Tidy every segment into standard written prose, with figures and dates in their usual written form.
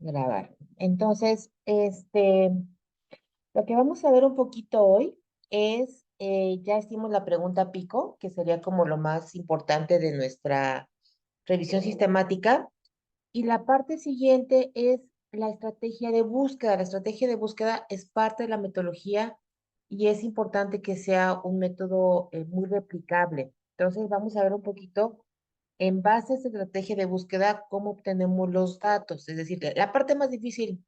Grabar. Entonces, lo que vamos a ver un poquito hoy es, ya hicimos la pregunta pico, que sería como lo más importante de nuestra revisión sistemática, y la parte siguiente es la estrategia de búsqueda. La estrategia de búsqueda es parte de la metodología y es importante que sea un método muy replicable. Entonces, vamos a ver un poquito en base a esta estrategia de búsqueda, cómo obtenemos los datos. Es decir, la parte más difícil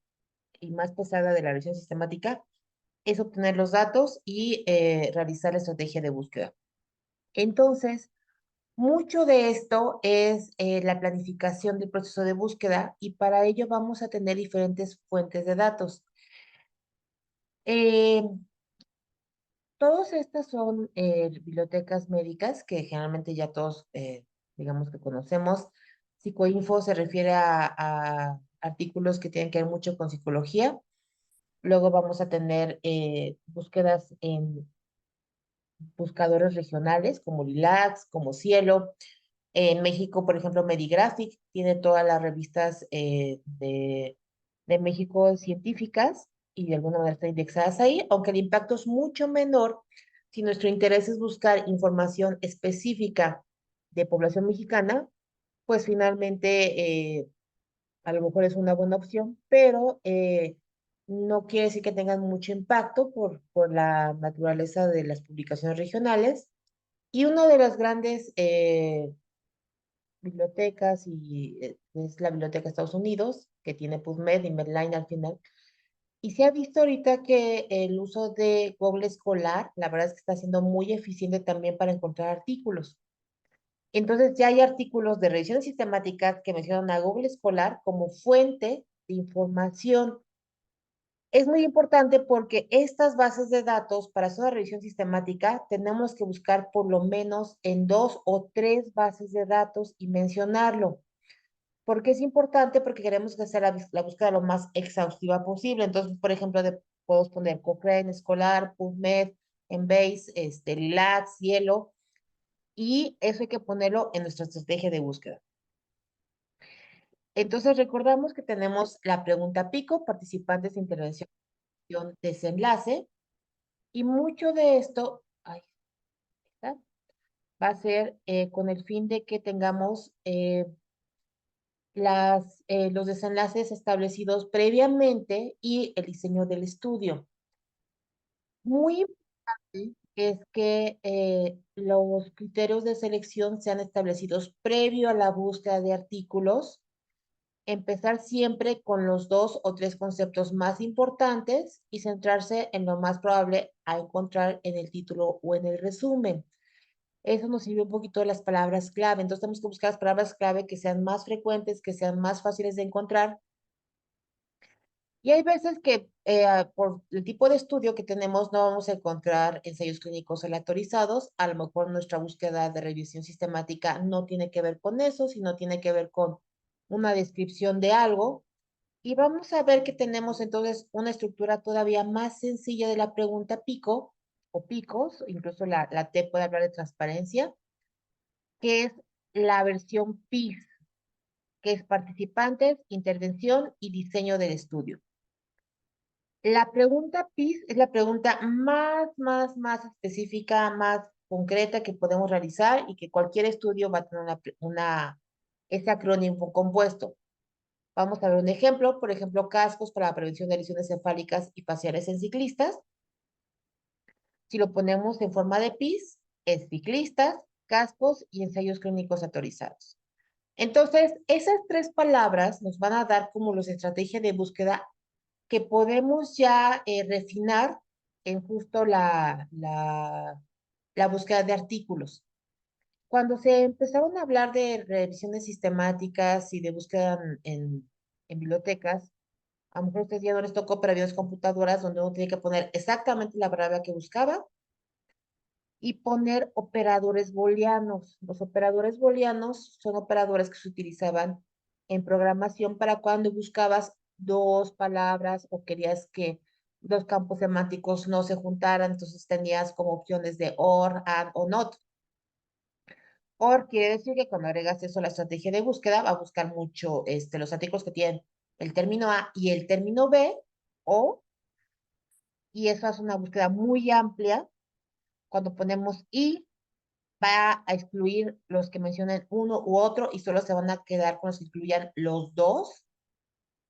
y más pesada de la revisión sistemática es obtener los datos y realizar la estrategia de búsqueda. Entonces, mucho de esto es la planificación del proceso de búsqueda y para ello vamos a tener diferentes fuentes de datos. Eh, Todas estas son bibliotecas médicas que generalmente ya todos, digamos que conocemos. Psicoinfo se refiere a artículos que tienen que ver mucho con psicología. Luego vamos a tener búsquedas en buscadores regionales como Lilacs, como Cielo. En México, por ejemplo, Medigraphic tiene todas las revistas de México científicas y de alguna manera están indexadas ahí, aunque el impacto es mucho menor si nuestro interés es buscar información específica de población mexicana, pues finalmente a lo mejor es una buena opción, pero no quiere decir que tengan mucho impacto por la naturaleza de las publicaciones regionales. Y una de las grandes bibliotecas es la Biblioteca de Estados Unidos, que tiene PubMed y Medline al final. Y se ha visto ahorita que el uso de Google Escolar, la verdad es que está siendo muy eficiente también para encontrar artículos. Entonces ya hay artículos de revisiones sistemáticas que mencionan a Google Escolar como fuente de información. Es muy importante porque estas bases de datos, para hacer una revisión sistemática, tenemos que buscar por lo menos en dos o tres bases de datos y mencionarlo. ¿Por qué es importante? Porque queremos que sea la búsqueda lo más exhaustiva posible. Entonces, por ejemplo, podemos poner Cochrane, Escolar, PubMed, Embase, Lilac, Cielo, y eso hay que ponerlo en nuestra estrategia de búsqueda. Entonces, recordamos que tenemos la pregunta pico, participantes, intervención, desenlace, y mucho de esto, ahí está, va a ser con el fin de que tengamos los desenlaces establecidos previamente y el diseño del estudio. Muy importante es que los criterios de selección sean establecidos previo a la búsqueda de artículos, empezar siempre con los dos o tres conceptos más importantes y centrarse en lo más probable a encontrar en el título o en el resumen. Eso nos sirve un poquito de las palabras clave. Entonces tenemos que buscar las palabras clave que sean más frecuentes, que sean más fáciles de encontrar. Y hay veces que por el tipo de estudio que tenemos no vamos a encontrar ensayos clínicos aleatorizados. A lo mejor nuestra búsqueda de revisión sistemática no tiene que ver con eso, sino tiene que ver con una descripción de algo. Y vamos a ver que tenemos entonces una estructura todavía más sencilla de la pregunta pico o picos, incluso la T puede hablar de transparencia, que es la versión PIS, que es participantes, intervención y diseño del estudio. La pregunta PIS es la pregunta más específica, más concreta que podemos realizar y que cualquier estudio va a tener ese acrónimo compuesto. Vamos a ver un ejemplo, por ejemplo, cascos para la prevención de lesiones encefálicas y faciales en ciclistas. Si lo ponemos en forma de PIS, es ciclistas, cascos y ensayos clínicos autorizados. Entonces, esas tres palabras nos van a dar como los estrategias de búsqueda que podemos ya refinar en justo la búsqueda de artículos. Cuando se empezaron a hablar de revisiones sistemáticas y de búsqueda en bibliotecas, a lo mejor a ustedes ya no les tocó, pero había computadoras donde uno tenía que poner exactamente la palabra que buscaba y poner operadores booleanos. Los operadores booleanos son operadores que se utilizaban en programación para cuando buscabas dos palabras o querías que dos campos semánticos no se juntaran, entonces tenías como opciones de or, and o not. Or quiere decir que cuando agregas eso a la estrategia de búsqueda, va a buscar mucho los artículos que tienen el término A y el término B, o, y eso es una búsqueda muy amplia. Cuando ponemos y, va a excluir los que mencionen uno u otro y solo se van a quedar con los que incluyan los dos.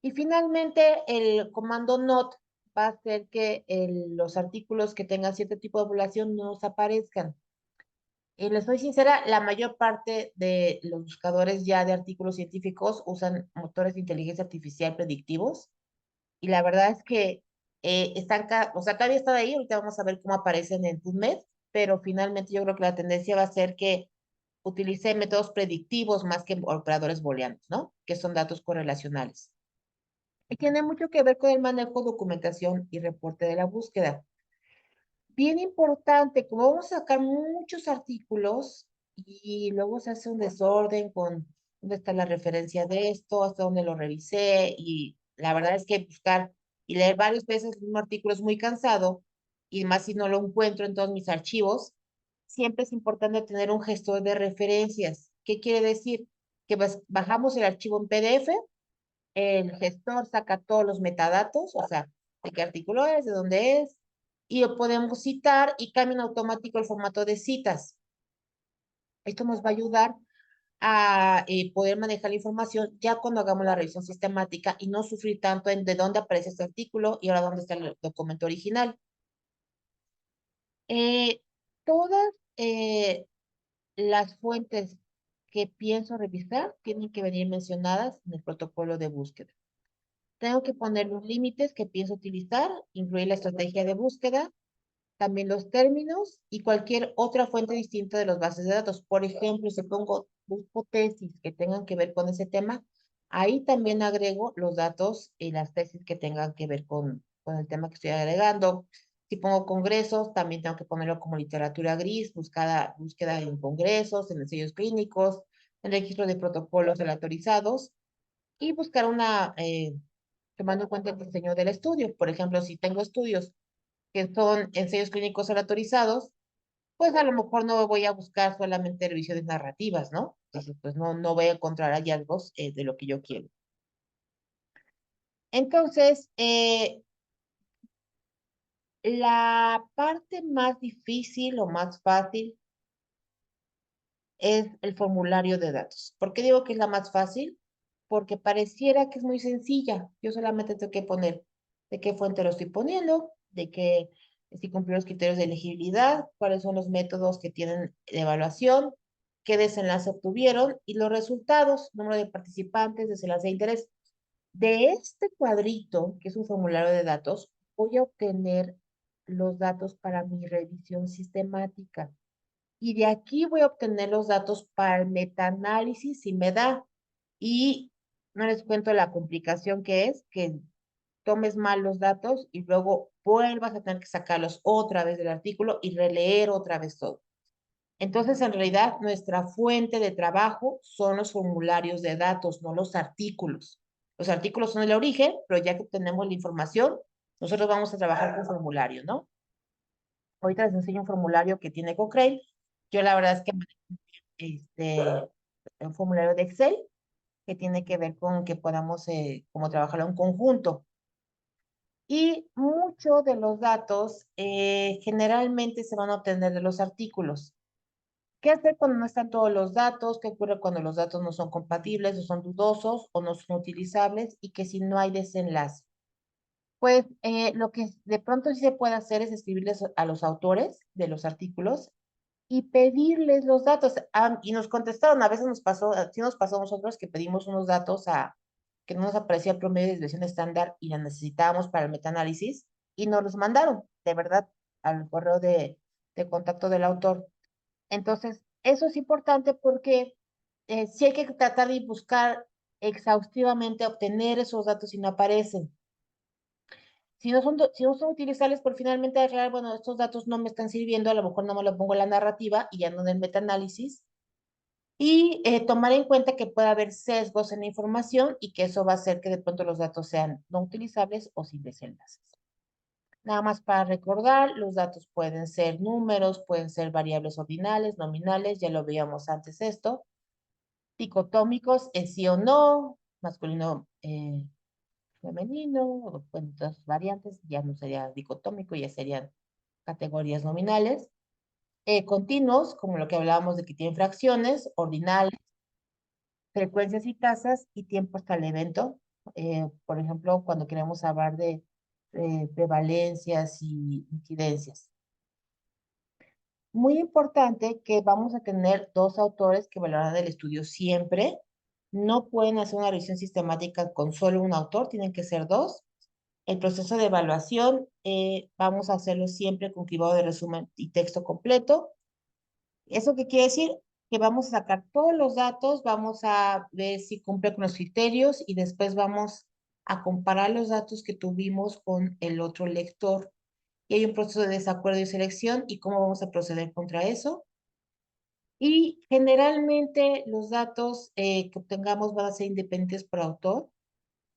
Y finalmente, el comando not va a hacer que los artículos que tengan cierto tipo de población no nos aparezcan. Les soy sincera, la mayor parte de los buscadores ya de artículos científicos usan motores de inteligencia artificial predictivos y la verdad es que o sea, todavía están ahí, ahorita vamos a ver cómo aparecen en PubMed, pero finalmente yo creo que la tendencia va a ser que utilice métodos predictivos más que operadores booleanos, ¿no? Que son datos correlacionales. Y tiene mucho que ver con el manejo, documentación y reporte de la búsqueda. Bien importante, como vamos a sacar muchos artículos y luego se hace un desorden con dónde está la referencia de esto, hasta dónde lo revisé, y la verdad es que buscar y leer varias veces el mismo artículo es muy cansado, y más si no lo encuentro en todos mis archivos. Siempre es importante tener un gestor de referencias. ¿Qué quiere decir? Que bajamos el archivo en PDF, el gestor saca todos los metadatos, o sea, de qué artículo es, de dónde es, y lo podemos citar y cambia en automático el formato de citas. Esto nos va a ayudar a poder manejar la información ya cuando hagamos la revisión sistemática y no sufrir tanto en de dónde aparece este artículo y ahora dónde está el documento original. Eh, todas las fuentes que pienso revisar tienen que venir mencionadas en el protocolo de búsqueda. Tengo que poner los límites que pienso utilizar, incluir la estrategia de búsqueda, también los términos y cualquier otra fuente distinta de las bases de datos. Por ejemplo, si busco tesis que tengan que ver con ese tema, ahí también agrego los datos y las tesis que tengan que ver con el tema que estoy agregando. Si pongo congresos, también tengo que ponerlo como literatura gris, búsqueda en congresos, en ensayos clínicos, en registro de protocolos relatorizados y buscar tomando en cuenta el diseño del estudio. Por ejemplo, si tengo estudios que son ensayos clínicos aleatorizados, pues a lo mejor no voy a buscar solamente revisiones narrativas, ¿no? Entonces, pues no voy a encontrar hallazgos de lo que yo quiero. Entonces, la parte más difícil o más fácil es el formulario de datos. ¿Por qué digo que es la más fácil? Porque pareciera que es muy sencilla. Yo solamente tengo que poner de qué fuente lo estoy poniendo, de qué, si cumplió los criterios de elegibilidad, cuáles son los métodos que tienen de evaluación, qué desenlace obtuvieron y los resultados, número de participantes, desenlace de interés. De este cuadrito, que es un formulario de datos, voy a obtener los datos para mi revisión sistemática. Y de aquí voy a obtener los datos para el metaanálisis si me da. Y no les cuento la complicación que es que tomes mal los datos y luego vuelvas a tener que sacarlos otra vez del artículo y releer otra vez todo. Entonces, en realidad, nuestra fuente de trabajo son los formularios de datos, no los artículos. Los artículos son el origen, pero ya que obtenemos la información, nosotros vamos a trabajar con formularios, ¿no? Ahorita les enseño un formulario que tiene Cochrane. Yo la verdad es que este, un formulario de Excel que tiene que ver con que podamos como trabajarlo en conjunto. Y muchos de los datos generalmente se van a obtener de los artículos. ¿Qué hacer cuando no están todos los datos? ¿Qué ocurre cuando los datos no son compatibles o son dudosos o no son utilizables? Y que si no hay desenlace. Pues lo que de pronto sí se puede hacer es escribirles a los autores de los artículos y pedirles los datos. Y nos contestaron, a veces nos pasó, sí nos pasó a nosotros que pedimos unos datos que no nos aparecía el promedio de desviación estándar y la necesitábamos para el metaanálisis y nos los mandaron, de verdad, al correo de contacto del autor. Entonces, eso es importante porque sí hay que tratar de buscar exhaustivamente obtener esos datos si no aparecen. Si no son utilizables, por finalmente aclarar, bueno, estos datos no me están sirviendo, a lo mejor no me lo pongo en la narrativa y ya no en el metaanálisis. Y tomar en cuenta que puede haber sesgos en la información y que eso va a hacer que de pronto los datos sean no utilizables o sin desenlaces. Nada más para recordar, los datos pueden ser números, pueden ser variables ordinales, nominales, ya lo veíamos antes esto. Dicotómicos, es sí o no, masculino, femenino, o bueno, otras variantes, ya no sería dicotómico, ya serían categorías nominales. Continuos, como lo que hablábamos de que tienen fracciones, ordinales, frecuencias y tasas y tiempo hasta el evento. Por ejemplo, cuando queremos hablar de prevalencias y incidencias. Muy importante que vamos a tener dos autores que evaluarán el estudio siempre. No pueden hacer una revisión sistemática con solo un autor, tienen que ser dos. El proceso de evaluación vamos a hacerlo siempre con cribado de resumen y texto completo. ¿Eso qué quiere decir? Que vamos a sacar todos los datos, vamos a ver si cumple con los criterios y después vamos a comparar los datos que tuvimos con el otro lector. Y hay un proceso de desacuerdo y selección y cómo vamos a proceder contra eso. Y generalmente los datos que obtengamos van a ser independientes por autor.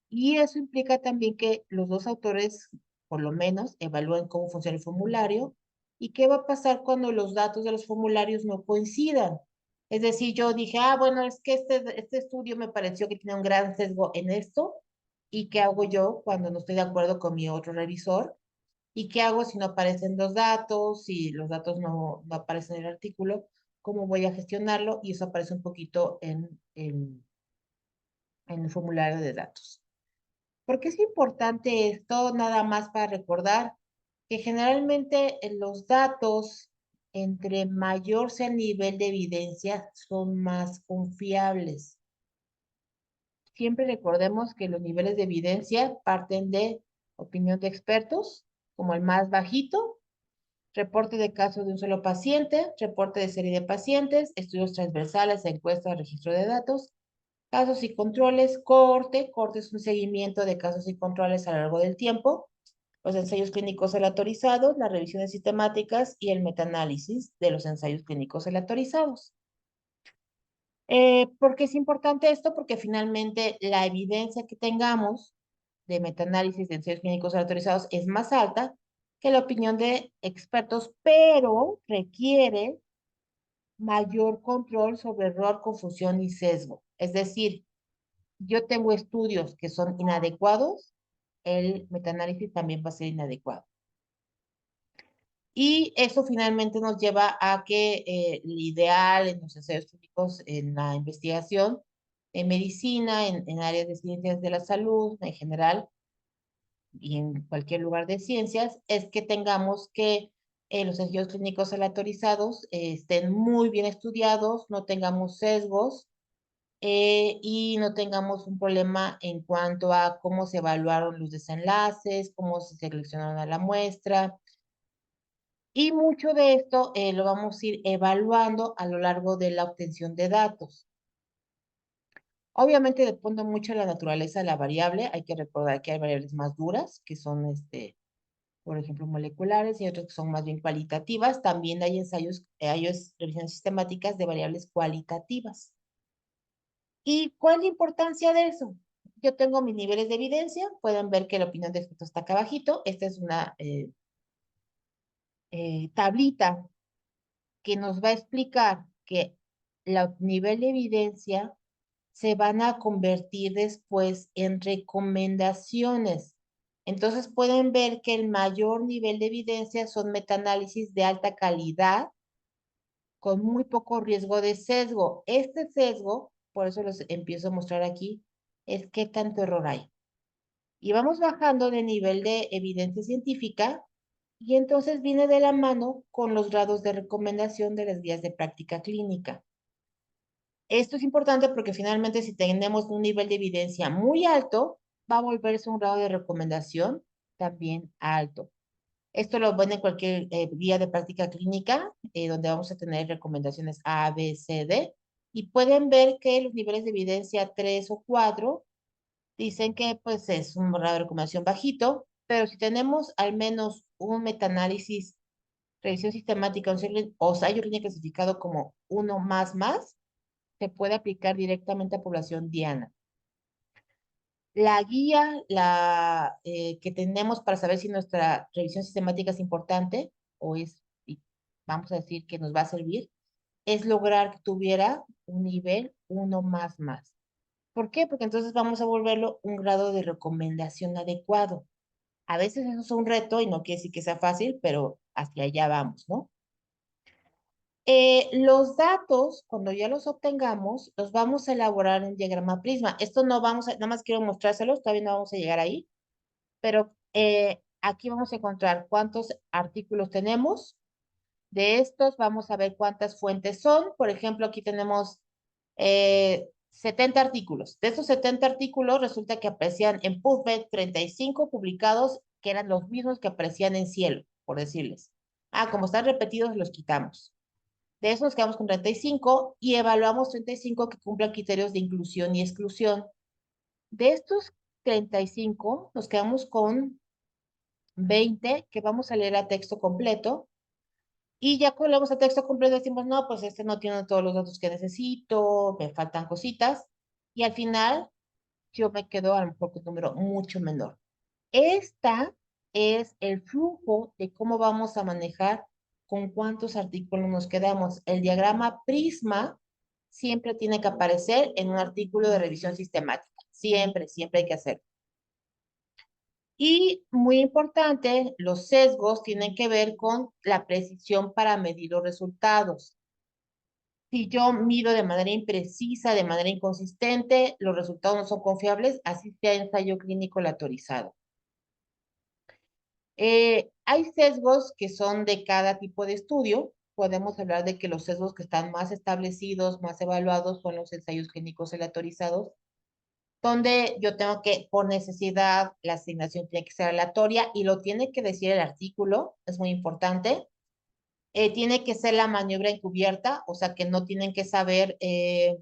Y eso implica también que los dos autores, por lo menos, evalúen cómo funciona el formulario y qué va a pasar cuando los datos de los formularios no coincidan. Es decir, yo dije, bueno, es que este estudio me pareció que tiene un gran sesgo en esto. ¿Y qué hago yo cuando no estoy de acuerdo con mi otro revisor? ¿Y qué hago si no aparecen los datos, si los datos no aparecen en el artículo? ¿Cómo voy a gestionarlo? Y eso aparece un poquito en el formulario de datos. ¿Por qué es importante esto? Nada más para recordar que generalmente los datos, entre mayor sea el nivel de evidencia, son más confiables. Siempre recordemos que los niveles de evidencia parten de opinión de expertos, como el más bajito, reporte de casos de un solo paciente, reporte de serie de pacientes, estudios transversales, encuestas, registro de datos, casos y controles, corte es un seguimiento de casos y controles a lo largo del tiempo, los ensayos clínicos aleatorizados, las revisiones sistemáticas y el metaanálisis de los ensayos clínicos aleatorizados. ¿Por qué es importante esto? Porque finalmente la evidencia que tengamos de metaanálisis de ensayos clínicos aleatorizados es más alta que la opinión de expertos, pero requiere mayor control sobre error, confusión y sesgo. Es decir, yo tengo estudios que son inadecuados, el metaanálisis también va a ser inadecuado. Y eso finalmente nos lleva a que el ideal en los ensayos clínicos, en la investigación, en medicina, en áreas de ciencias de la salud en general y en cualquier lugar de ciencias, es que tengamos que los ensayos clínicos aleatorizados estén muy bien estudiados, no tengamos sesgos y no tengamos un problema en cuanto a cómo se evaluaron los desenlaces, cómo se seleccionaron a la muestra. Y mucho de esto lo vamos a ir evaluando a lo largo de la obtención de datos. Obviamente depende mucho de la naturaleza de la variable. Hay que recordar que hay variables más duras, que son, por ejemplo, moleculares, y otras que son más bien cualitativas. También hay hay revisiones sistemáticas de variables cualitativas. ¿Y cuál es la importancia de eso? Yo tengo mis niveles de evidencia. Pueden ver que la opinión de expertos está acá abajito. Esta es una tablita que nos va a explicar que el nivel de evidencia se van a convertir después en recomendaciones. Entonces pueden ver que el mayor nivel de evidencia son metaanálisis de alta calidad con muy poco riesgo de sesgo. Este sesgo, por eso los empiezo a mostrar aquí, es qué tanto error hay. Y vamos bajando de nivel de evidencia científica y entonces viene de la mano con los grados de recomendación de las guías de práctica clínica. Esto es importante porque finalmente si tenemos un nivel de evidencia muy alto, va a volverse un grado de recomendación también alto. Esto lo ven en cualquier guía de práctica clínica, donde vamos a tener recomendaciones A, B, C, D, y pueden ver que los niveles de evidencia 3 o 4 dicen que pues es un grado de recomendación bajito, pero si tenemos al menos un metaanálisis, revisión sistemática o ensayo clínico clasificado como uno más, se puede aplicar directamente a población diana. La guía que tenemos para saber si nuestra revisión sistemática es importante o es, vamos a decir, que nos va a servir, es lograr que tuviera un nivel 1 más. ¿Por qué? Porque entonces vamos a volverlo un grado de recomendación adecuado. A veces eso es un reto y no quiere decir que sea fácil, pero hacia allá vamos, ¿no? Los datos, cuando ya los obtengamos, los vamos a elaborar en diagrama Prisma. Esto no vamos a, nada más quiero mostrárselos, todavía no vamos a llegar ahí, pero aquí vamos a encontrar cuántos artículos tenemos. De estos vamos a ver cuántas fuentes son. Por ejemplo, aquí tenemos 70 artículos. De esos 70 artículos resulta que aparecían en PubMed 35 publicados que eran los mismos que aparecían en Cielo, por decirles. Ah, como están repetidos, los quitamos. De esos nos quedamos con 35 y evaluamos 35 que cumplan criterios de inclusión y exclusión. De estos 35 nos quedamos con 20 que vamos a leer a texto completo. Y ya cuando leemos a texto completo decimos, no, pues este no tiene todos los datos que necesito, me faltan cositas. Y al final yo me quedo a lo mejor con un número mucho menor. Esta es el flujo de cómo vamos a manejar con cuántos artículos nos quedamos. El diagrama Prisma siempre tiene que aparecer en un artículo de revisión sistemática. Siempre, siempre hay que hacerlo. Y muy importante, los sesgos tienen que ver con la precisión para medir los resultados. Si yo mido de manera imprecisa, de manera inconsistente, los resultados no son confiables, así sea ensayo clínico aleatorizado. Hay sesgos que son de cada tipo de estudio. Podemos hablar de que los sesgos que están más establecidos, más evaluados, son los ensayos clínicos aleatorizados, donde yo tengo que, por necesidad, la asignación tiene que ser aleatoria y lo tiene que decir el artículo, es muy importante. Tiene que ser la maniobra encubierta, o sea que no tienen que saber qué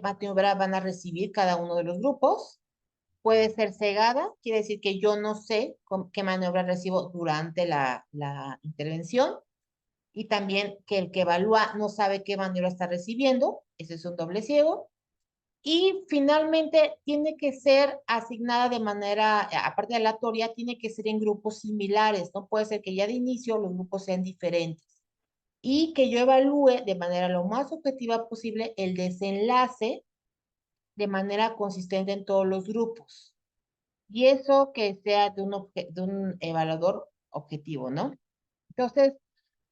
maniobra van a recibir cada uno de los grupos. Puede ser cegada, quiere decir que yo no sé qué maniobra recibo durante la intervención y también que el que evalúa no sabe qué maniobra está recibiendo, ese es un doble ciego. Y finalmente tiene que ser asignada de manera, aparte de aleatoria, tiene que ser en grupos similares, no puede ser que ya de inicio los grupos sean diferentes y que yo evalúe de manera lo más objetiva posible el desenlace de manera consistente en todos los grupos. Y eso que sea de un evaluador objetivo, ¿no? Entonces,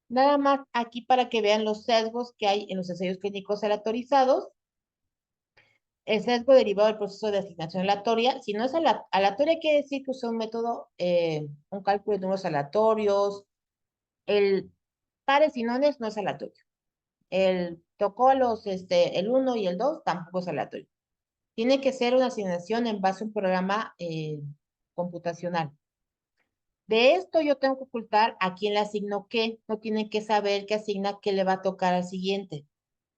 nada más aquí para que vean los sesgos que hay en los ensayos clínicos aleatorizados. El sesgo derivado del proceso de asignación aleatoria. Si no es aleatoria, quiere decir que usa un método, un cálculo de números aleatorios. El pares y nones no es aleatorio. El tocó el uno y el 2 tampoco es aleatorio. Tiene que ser una asignación en base a un programa computacional. De esto yo tengo que ocultar a quién le asigno qué. No tienen que saber qué asigna qué le va a tocar al siguiente.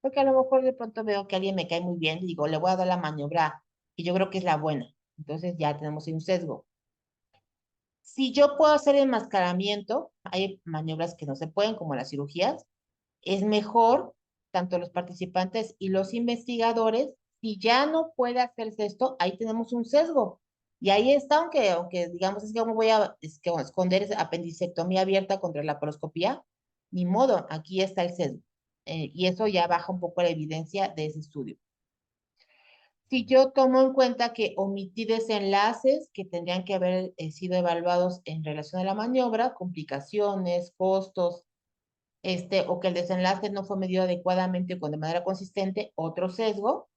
Porque a lo mejor de pronto veo que alguien me cae muy bien y digo, le voy a dar la maniobra y yo creo que es la buena. Entonces ya tenemos ahí un sesgo. Si yo puedo hacer enmascaramiento, hay maniobras que no se pueden, como las cirugías, es mejor, tanto los participantes y los investigadores, si ya no puede hacerse esto, ahí tenemos un sesgo. Y ahí está, aunque digamos, es que no voy a esconder esa apendicectomía abierta contra la laparoscopía, ni modo, aquí está el sesgo. Y eso ya baja un poco la evidencia de ese estudio. Si yo tomo en cuenta que omití desenlaces que tendrían que haber sido evaluados en relación a la maniobra, complicaciones, costos, o que el desenlace no fue medido adecuadamente o de manera consistente, otro sesgo.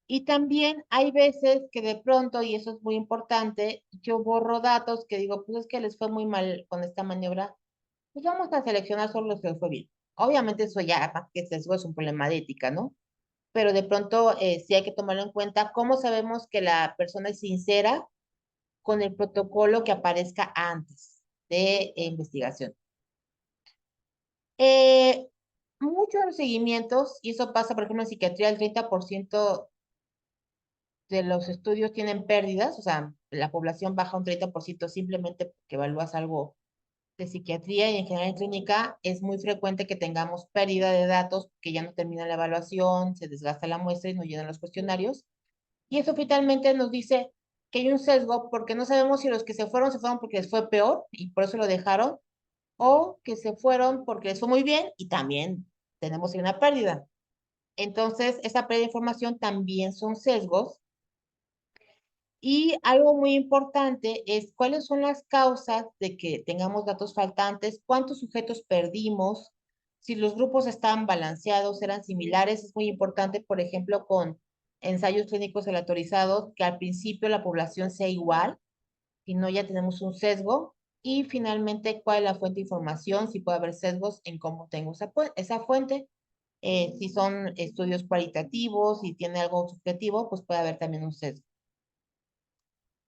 Y también hay veces que de pronto, y eso es muy importante, yo borro datos que digo, pues es que les fue muy mal con esta maniobra, pues vamos a seleccionar solo los que les fue bien. Obviamente eso ya, más que sesgo, es un problema de ética, ¿no? Pero de pronto sí hay que tomarlo en cuenta. ¿Cómo sabemos que la persona es sincera con el protocolo que aparezca antes de investigación? Eh, Muchos de los seguimientos, y eso pasa, por ejemplo, en psiquiatría, el 30% de los estudios tienen pérdidas, o sea, la población baja un 30% simplemente porque evalúas algo de psiquiatría y en general en clínica es muy frecuente que tengamos pérdida de datos que ya no termina la evaluación, se desgasta la muestra y no llenan los cuestionarios. Y eso finalmente nos dice que hay un sesgo porque no sabemos si los que se fueron porque les fue peor y por eso lo dejaron, o que se fueron porque les fue muy bien y también tenemos una pérdida. Entonces, esa previa información también son sesgos. Y algo muy importante es cuáles son las causas de que tengamos datos faltantes, cuántos sujetos perdimos, si los grupos estaban balanceados, eran similares. Es muy importante, por ejemplo, con ensayos clínicos aleatorizados, que al principio la población sea igual, si no ya tenemos un sesgo. Y finalmente, cuál es la fuente de información, si puede haber sesgos en cómo tengo esa fuente. Si son estudios cualitativos, si tiene algo subjetivo, pues puede haber también un sesgo.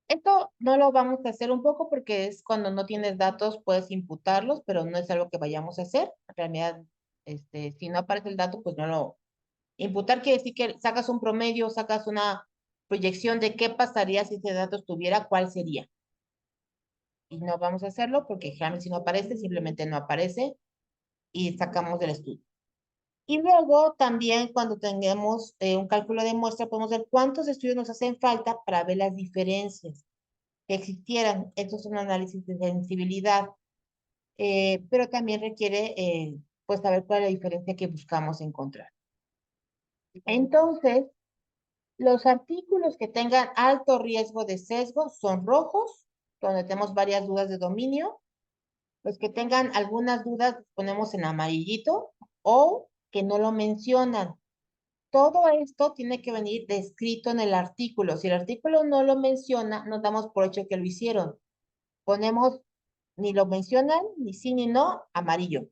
Esto no lo vamos a hacer un poco porque es cuando no tienes datos, puedes imputarlos, pero no es algo que vayamos a hacer. En realidad, si no aparece el dato, pues no lo... Imputar quiere decir que sacas un promedio, sacas una proyección de qué pasaría si ese dato estuviera, cuál sería. Y no vamos a hacerlo porque generalmente si no aparece, simplemente no aparece y sacamos del estudio. Y luego también cuando tengamos un cálculo de muestra, podemos ver cuántos estudios nos hacen falta para ver las diferencias que existieran. Esto es un análisis de sensibilidad, pero también requiere pues saber cuál es la diferencia que buscamos encontrar. Entonces, los artículos que tengan alto riesgo de sesgo son rojos, donde tenemos varias dudas de dominio. Los que tengan algunas dudas los ponemos en amarillito o que no lo mencionan. Todo esto tiene que venir descrito en el artículo. Si el artículo no lo menciona, nos damos por hecho que lo hicieron. Ponemos ni lo mencionan, ni sí ni no, amarillo.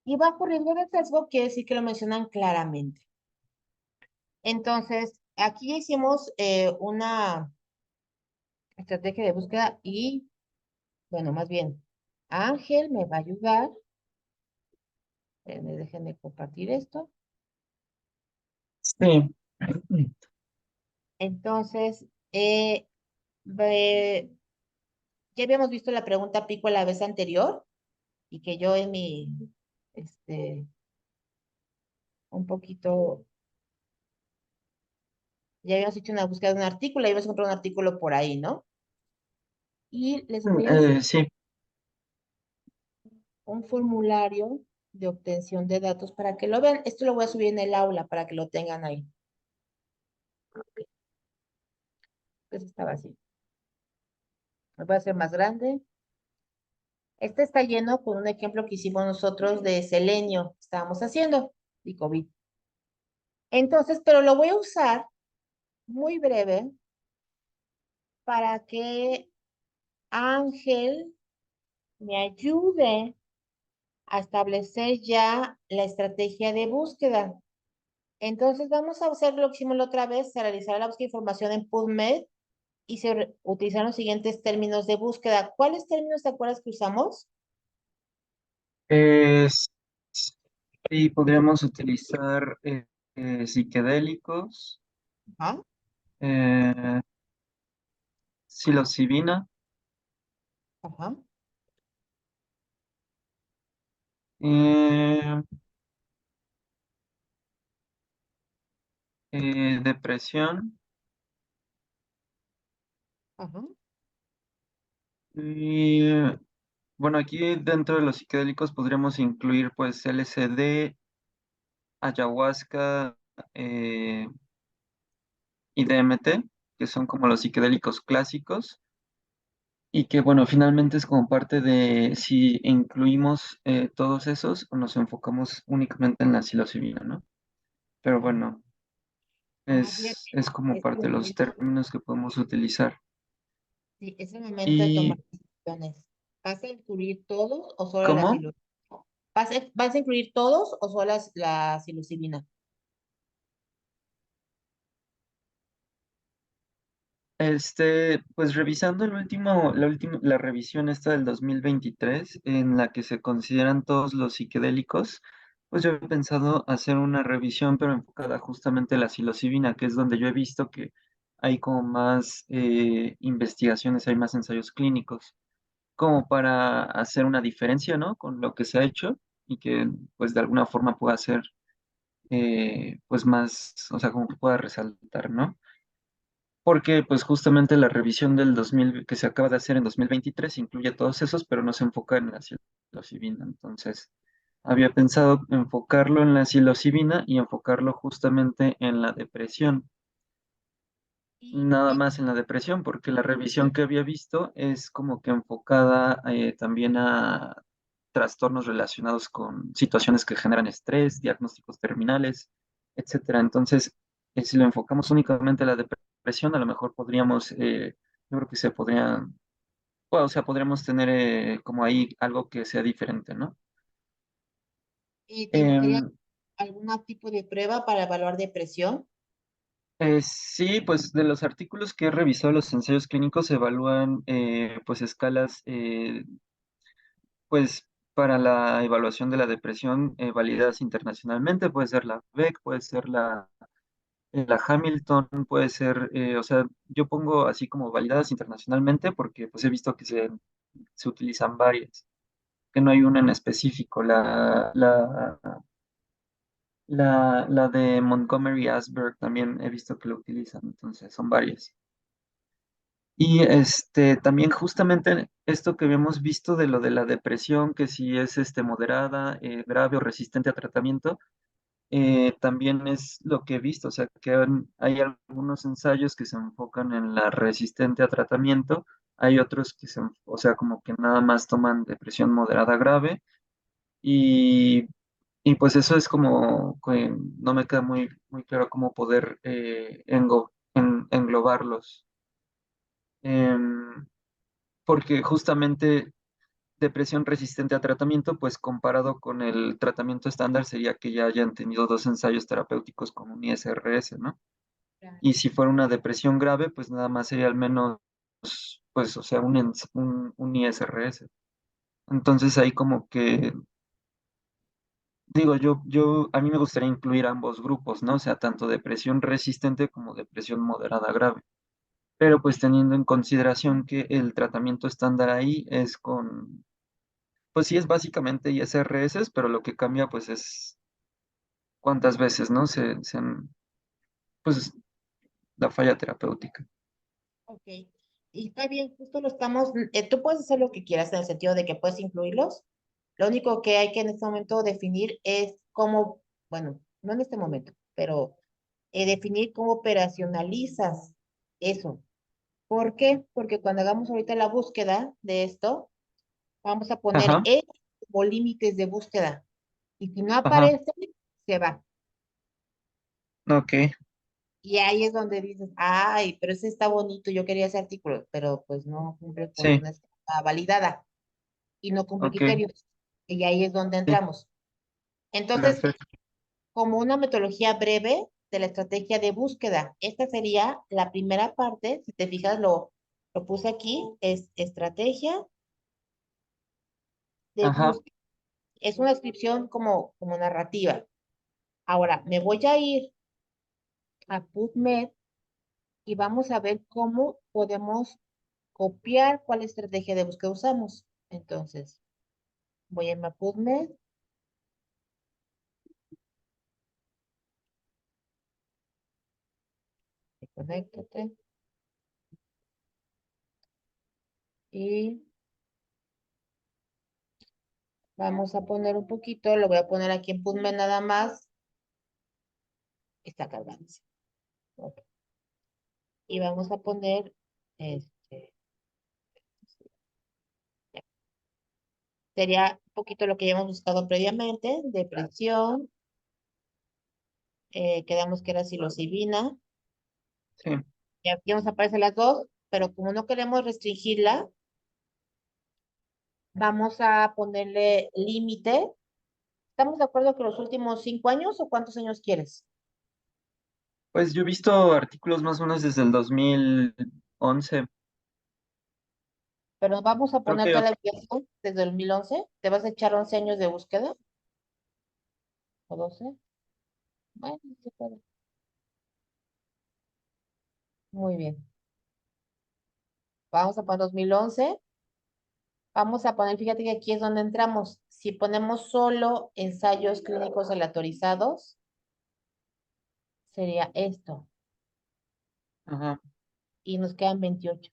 Y bajo riesgo de sesgo quiere decir que lo mencionan claramente. Entonces, aquí hicimos una estrategia de búsqueda y, bueno, más bien, Ángel me va a ayudar. Déjenme compartir esto. Sí. Entonces, ve- ya habíamos visto la pregunta pico la vez anterior y que yo en mi, este, un poquito, ya habíamos hecho una búsqueda de un artículo, y habíamos encontrado un artículo por ahí, ¿no? Y les voy a hacer Sí. un formulario de obtención de datos para que lo vean. Esto lo voy a subir en el aula para que lo tengan ahí. Pues estaba así. Lo voy a hacer más grande. Este está lleno con un ejemplo que hicimos nosotros de selenio que estábamos haciendo y COVID. Entonces, pero lo voy a usar muy breve para que Ángel me ayude a establecer ya la estrategia de búsqueda. Entonces vamos a hacer lo que hicimos la otra vez, se realizará la búsqueda de información en PubMed y se utilizan los siguientes términos de búsqueda. ¿Cuáles términos te acuerdas que usamos? Es, sí, podríamos utilizar psicodélicos, Ajá, eh, psilocibina, ajá, eh, depresión ajá, y bueno, aquí dentro de los psicodélicos podríamos incluir pues LSD, ayahuasca eh, y DMT, que son como los psicodélicos clásicos. Y que bueno, finalmente es como parte de si incluimos todos esos o nos enfocamos únicamente en la psilocibina, ¿no? Pero bueno, más bien, es como es el parte de los momento, términos que podemos utilizar. sí, es el momento de tomar ¿Y decisiones. ¿Vas a incluir todos o solo la cómo? psilocibina? ¿Vas a incluir todos o solo la psilocibina? Pues revisando la revisión esta del 2023, en la que se consideran todos los psicodélicos, pues yo he pensado hacer una revisión, pero enfocada justamente a la psilocibina, que es donde yo he visto que hay como más investigaciones, hay más ensayos clínicos, como para hacer una diferencia, ¿no? Con lo que se ha hecho y que pues de alguna forma pueda ser pues más, o sea, como que pueda resaltar, ¿no? Porque pues justamente la revisión del 2000 que se acaba de hacer en 2023 incluye todos esos, pero no se enfoca en la psilocibina. Entonces, Había pensado enfocarlo en la psilocibina y enfocarlo justamente en la depresión. Y Nada más en la depresión, porque la revisión que había visto es como que enfocada también a trastornos relacionados con situaciones que generan estrés, diagnósticos terminales, etcétera. Entonces, si lo enfocamos únicamente a la depresión, a lo mejor podríamos, yo creo que se podría, bueno, o sea, podríamos tener como ahí algo que sea diferente, ¿no? ¿te gustaría Em, algún tipo de prueba para evaluar depresión? Sí, pues de los artículos que he revisado, los ensayos clínicos se evalúan pues escalas pues para la evaluación de la depresión validadas internacionalmente, puede ser la BEC, puede ser la Hamilton, puede ser, o sea, yo pongo así como validadas internacionalmente porque pues he visto que se utilizan varias, que no hay una en específico. La de Montgomery Asberg también he visto que lo utilizan, entonces son varias. Y también justamente esto que habíamos visto de lo de la depresión, que si es moderada, grave o resistente a tratamiento, también es lo que he visto, o sea, que hay algunos ensayos que se enfocan en la resistente a tratamiento, hay otros que o sea, como que nada más toman depresión moderada grave y, y pues eso es como que no me queda muy claro cómo poder englobarlos. Em, Porque justamente depresión resistente a tratamiento, pues comparado con el tratamiento estándar sería que ya hayan tenido dos ensayos terapéuticos con un ISRS, ¿no? Claro. Y si fuera una depresión grave, pues nada más sería al menos, pues, o sea, un ISRS. Entonces ahí como que, digo, a mí me gustaría incluir ambos grupos, ¿no? O sea, tanto depresión resistente como depresión moderada grave. Pero pues teniendo en consideración que el tratamiento estándar ahí es con. Pues sí, es básicamente ISRS, pero lo que cambia pues es cuántas veces, ¿no? Pues la falla terapéutica. Ok. Y está bien, justo lo estamos, tú puedes hacer lo que quieras en el sentido de que puedes incluirlos. Lo único que hay que en este momento definir es cómo, bueno, no en este momento, pero definir cómo operacionalizas eso. ¿Por qué? Porque cuando hagamos ahorita la búsqueda de esto, vamos a poner Ajá, como límites de búsqueda. Y si no ajá, aparece, se va. ok, Y ahí es donde dices, ay, pero ese está bonito, yo quería ese artículo, pero pues no cumple con sí, una escala validada y no cumple ok, criterios. Y ahí es donde sí, entramos. Entonces, perfecto. como una metodología breve de la estrategia de búsqueda, esta sería la primera parte, si te fijas, lo puse aquí, es estrategia de Ajá, búsqueda. Es una descripción como narrativa. Ahora, me voy a ir a PubMed y vamos a ver cómo podemos copiar cuál estrategia de búsqueda usamos. Entonces, voy a irme a PubMed, conéctate y vamos a poner un poquito, lo voy a poner aquí en PubMed nada más, está cargando. Ok. Y vamos a poner, este, ya. Sería un poquito lo que ya hemos buscado previamente, depresión, quedamos que era psilocibina, sí. y aquí nos aparecen las dos, pero como no queremos restringirla, vamos a ponerle límite. ¿Estamos de acuerdo que los últimos 5 años o cuántos años quieres? Pues yo he visto artículos más o menos desde el 2011. Pero vamos a Creo poner que, toda la evidencia desde el 2011. ¿Te vas a echar 11 años de búsqueda? ¿O 12? Bueno, se puede. Muy bien. Vamos a poner 2011. Vamos a poner, fíjate que aquí es donde entramos. Si ponemos solo ensayos clínicos aleatorizados, sería esto. ajá, Y nos quedan 28.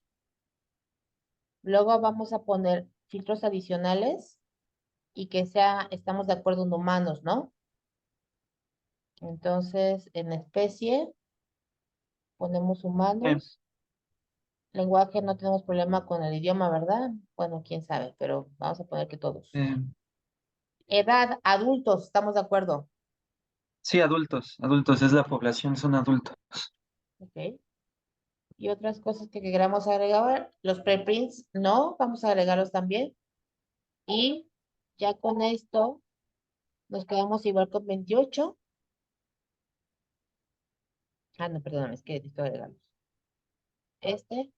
Luego vamos a poner filtros adicionales. y que sea, estamos de acuerdo en humanos, ¿no? Entonces, en especie ponemos Eh, humanos. Lenguaje, no tenemos problema con el idioma, ¿verdad? Bueno, quién sabe, pero vamos a poner que todos. eh, Edad, adultos, ¿estamos de acuerdo? sí, adultos, es la población, son adultos. Ok. Y otras cosas que queramos agregar, los preprints, no, vamos a agregarlos también. Y ya con esto nos quedamos igual con 28. Ah, no, perdón, es que necesito agregarlos. Este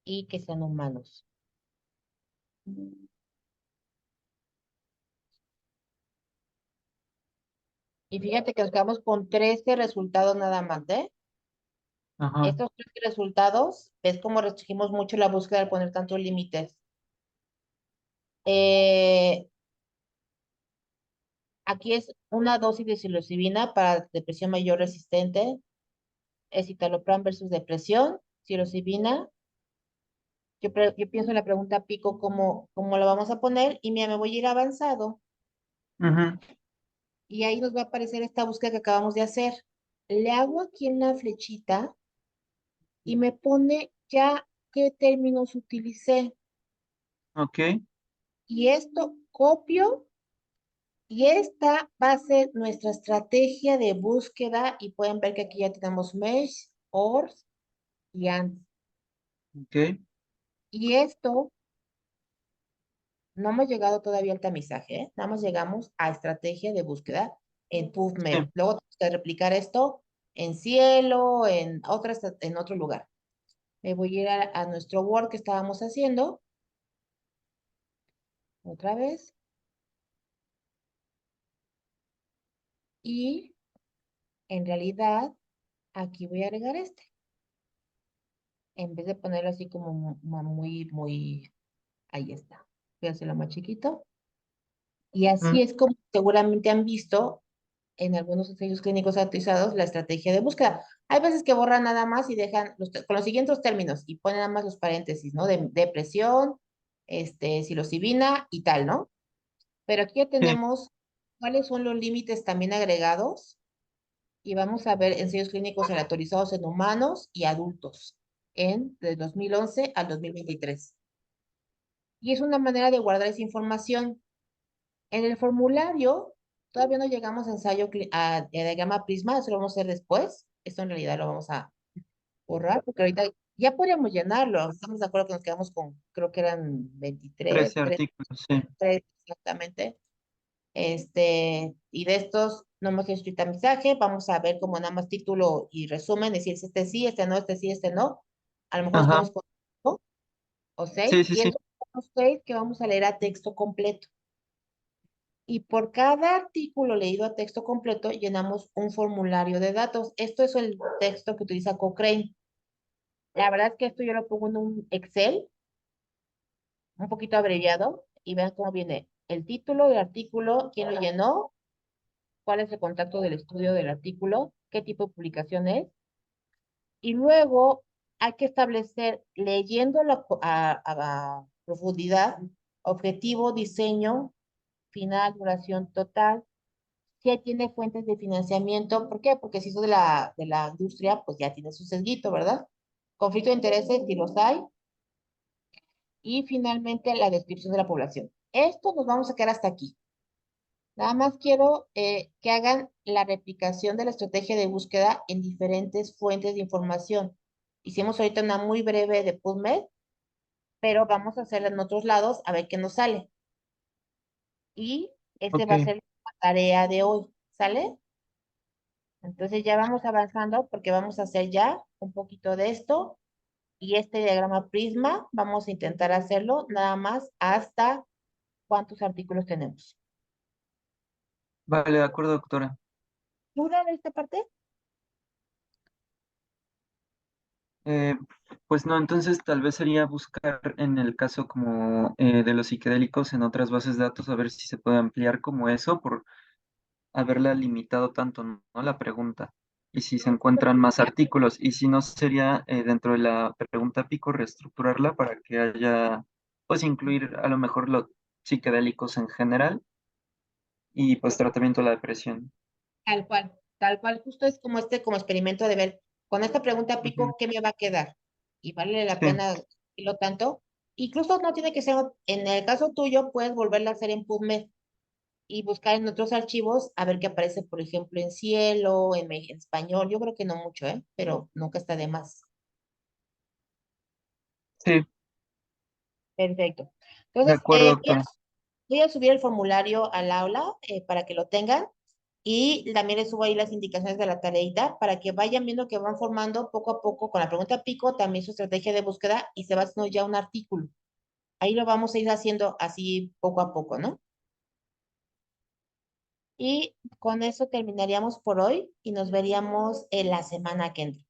y que sean humanos. Y fíjate que nos quedamos con 13 resultados nada más, ¿eh? Ajá, Estos 13 resultados, ves cómo restringimos mucho la búsqueda al poner tantos límites. Eh, Aquí es una dosis de psilocibina para depresión mayor resistente, escitalopram versus depresión, psilocibina. Yo pienso en la pregunta pico cómo la vamos a poner y mira, me voy a ir avanzado ujú, y ahí nos va a aparecer esta búsqueda que acabamos de hacer. Le hago aquí en la flechita y me pone ya qué términos utilicé ok, y esto copio y esta va a ser nuestra estrategia de búsqueda y pueden ver que aquí ya tenemos mesh, ORS y AND. ok, Y esto no hemos llegado todavía al tamizaje, ¿eh? Nada más llegamos a estrategia de búsqueda en PubMed. sí, Luego tenemos que replicar esto en Cielo, en otro lugar. Me voy a ir a nuestro Word que estábamos haciendo otra vez y en realidad aquí voy a agregar este. En vez de ponerlo así como muy, ahí está. Voy a hacerlo más chiquito. Y mm, así es como seguramente han visto en algunos ensayos clínicos autorizados la estrategia de búsqueda. Hay veces que borran nada más y dejan con los siguientes términos y ponen nada más los paréntesis, ¿no? De depresión, psilocibina y tal, ¿no? Pero aquí ya sí, tenemos cuáles son los límites también agregados y vamos a ver ensayos clínicos aleatorizados en humanos y adultos de 2011 al 2023. Y es una manera de guardar esa información. En el formulario, todavía no llegamos a a diagrama prisma, eso lo vamos a hacer después. Esto en realidad lo vamos a borrar, porque ahorita ya podríamos llenarlo. Estamos de acuerdo que nos quedamos con, creo que eran 23, 13 artículos, sí, 3 exactamente. Y de estos no hemos hecho tamizaje, vamos a ver como nada más título y resumen, decir si este sí, este no, este sí, este no. A lo mejor nos ajá, quedamos con 5 o 6, sí, sí, y sí, estos son los 6 que vamos a leer a texto completo. Y por cada artículo leído a texto completo llenamos un formulario de datos. Esto es el texto que utiliza Cochrane. La verdad es que esto yo lo pongo en un Excel, un poquito abreviado, y vean cómo viene el título del artículo, quién lo llenó, cuál es el contacto del estudio del artículo, qué tipo de publicación es. Y luego hay que establecer, leyéndolo a profundidad, objetivo, diseño, final, duración total, si tiene fuentes de financiamiento. ¿Por qué? Porque si hizo de la industria, pues ya tiene su sesguito, ¿verdad? Conflicto de intereses, si los hay. Y finalmente la descripción de la población. Esto nos vamos a quedar hasta aquí. Nada más quiero que hagan la replicación de la estrategia de búsqueda en diferentes fuentes de información. Hicimos ahorita una muy breve de PubMed, pero vamos a hacerla en otros lados a ver qué nos sale. Y ese va a ok, ser la tarea de hoy. ¿Sale? Entonces ya vamos avanzando porque vamos a hacer ya un poquito de esto y este diagrama prisma vamos a intentar hacerlo nada más hasta cuántos artículos tenemos. vale, de acuerdo, doctora. ¿Duda de esta parte? Eh, pues no, entonces tal vez sería buscar en el caso como de los psicodélicos en otras bases de datos a ver si se puede ampliar como eso por haberla limitado tanto, ¿no? La pregunta. Y si se encuentran más artículos, y si no sería dentro de la pregunta pico reestructurarla para que haya pues incluir a lo mejor los psicodélicos en general y pues tratamiento de la depresión. Tal cual, justo es como como experimento de ver, con esta pregunta Ujú. pico, ¿qué me va a quedar? Y vale la Sí, pena lo tanto. Incluso no tiene que ser, en el caso tuyo, puedes volverla a hacer en PubMed y buscar en otros archivos a ver qué aparece, por ejemplo, en Cielo, en español. Yo creo que no mucho, ¿eh? Pero nunca está de más. sí, Perfecto. de Entonces, acuerdo, doctora. voy a subir el formulario al aula para que lo tengan y también les subo ahí las indicaciones de la tareita para que vayan viendo que van formando poco a poco con la pregunta pico también su estrategia de búsqueda y se va haciendo ya un artículo. Ahí lo vamos a ir haciendo así poco a poco, ¿no? Y con eso terminaríamos por hoy y nos veríamos en la semana que entra.